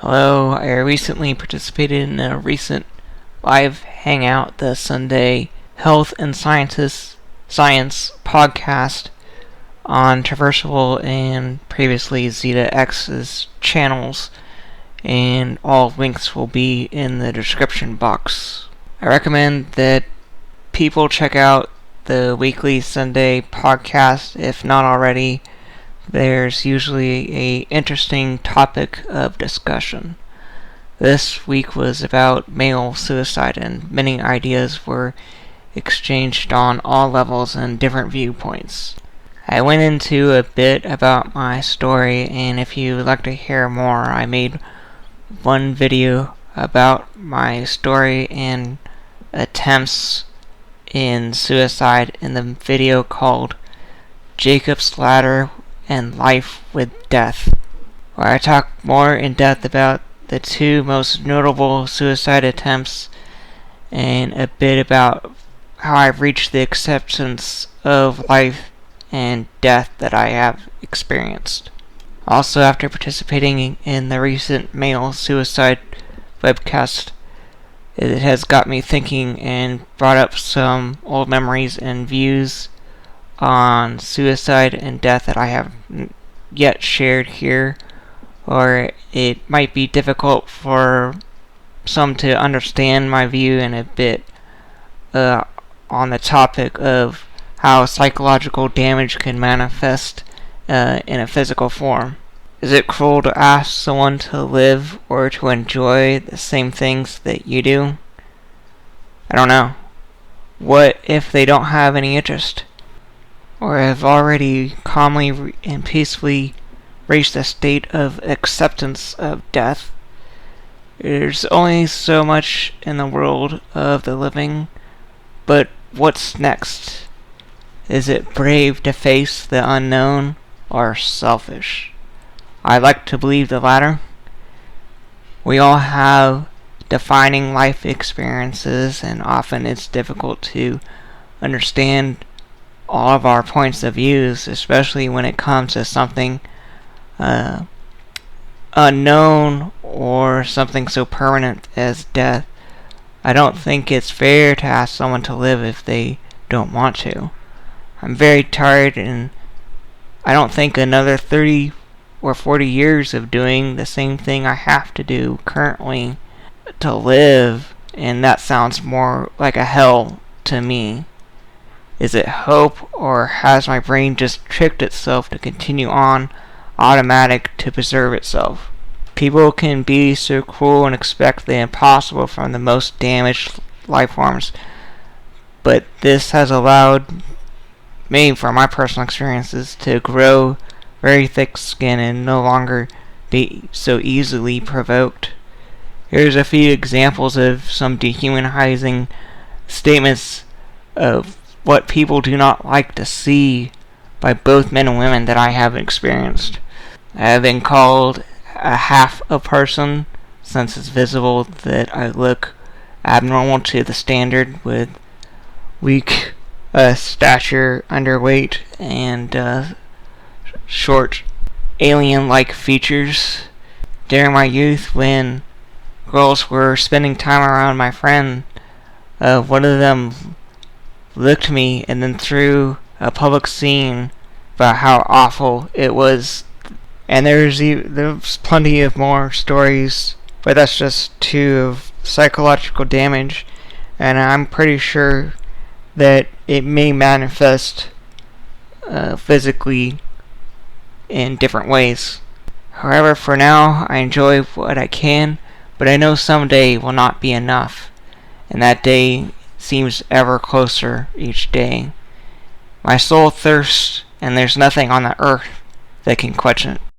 Hello, I recently participated in a recent live hangout, the Sunday Health and Science podcast on Traversal and previously Zeta X's channels, and all links will be in the description box. I recommend that people check out the weekly Sunday podcast if not already. There's usually an interesting topic of discussion. This week was about male suicide, and many ideas were exchanged on all levels and different viewpoints. I went into a bit about my story, and if you would like to hear more, I made one video about my story and attempts in suicide in the video called Jacob's Ladder and Life with Death, where I talk more in depth about the two most notable suicide attempts and a bit about how I've reached the acceptance of life and death that I have experienced. Also, after participating in the recent male suicide webcast, it has got me thinking and brought up some old memories and views on suicide and death that I have yet shared here, or it might be difficult for some to understand my view in a bit on the topic of how psychological damage can manifest in a physical form. Is it cruel to ask someone to live or to enjoy the same things that you do? I don't know. What if they don't have any interest, or have already calmly and peacefully reached a state of acceptance of death? There's only so much in the world of the living, but what's next? Is it brave to face the unknown, or selfish? I like to believe the latter. We all have defining life experiences, and often it's difficult to understand all of our points of views, especially when it comes to something unknown or something so permanent as death. I don't think it's fair to ask someone to live if they don't want to. I'm very tired, and I don't think another 30 or 40 years of doing the same thing I have to do currently to live, and that sounds more like a hell to me. Is it hope, or has my brain just tricked itself to continue on automatic to preserve itself? People can be so cruel and expect the impossible from the most damaged life forms, but this has allowed me, from my personal experiences, to grow very thick skin and no longer be so easily provoked. Here's a few examples of some dehumanizing statements of what people do not like to see by both men and women that I have experienced. I have been called a half a person, since it's visible that I look abnormal to the standard, with weak stature, underweight, and short alien-like features. During my youth, when girls were spending time around my friend, one of them looked at me and then threw a public scene about how awful it was. And there's plenty of more stories, but that's just two of psychological damage, and I'm pretty sure that it may manifest physically in different ways. However, for now, I enjoy what I can, but I know someday will not be enough, and that day seems ever closer each day. My soul thirsts, and there's nothing on the earth that can quench it.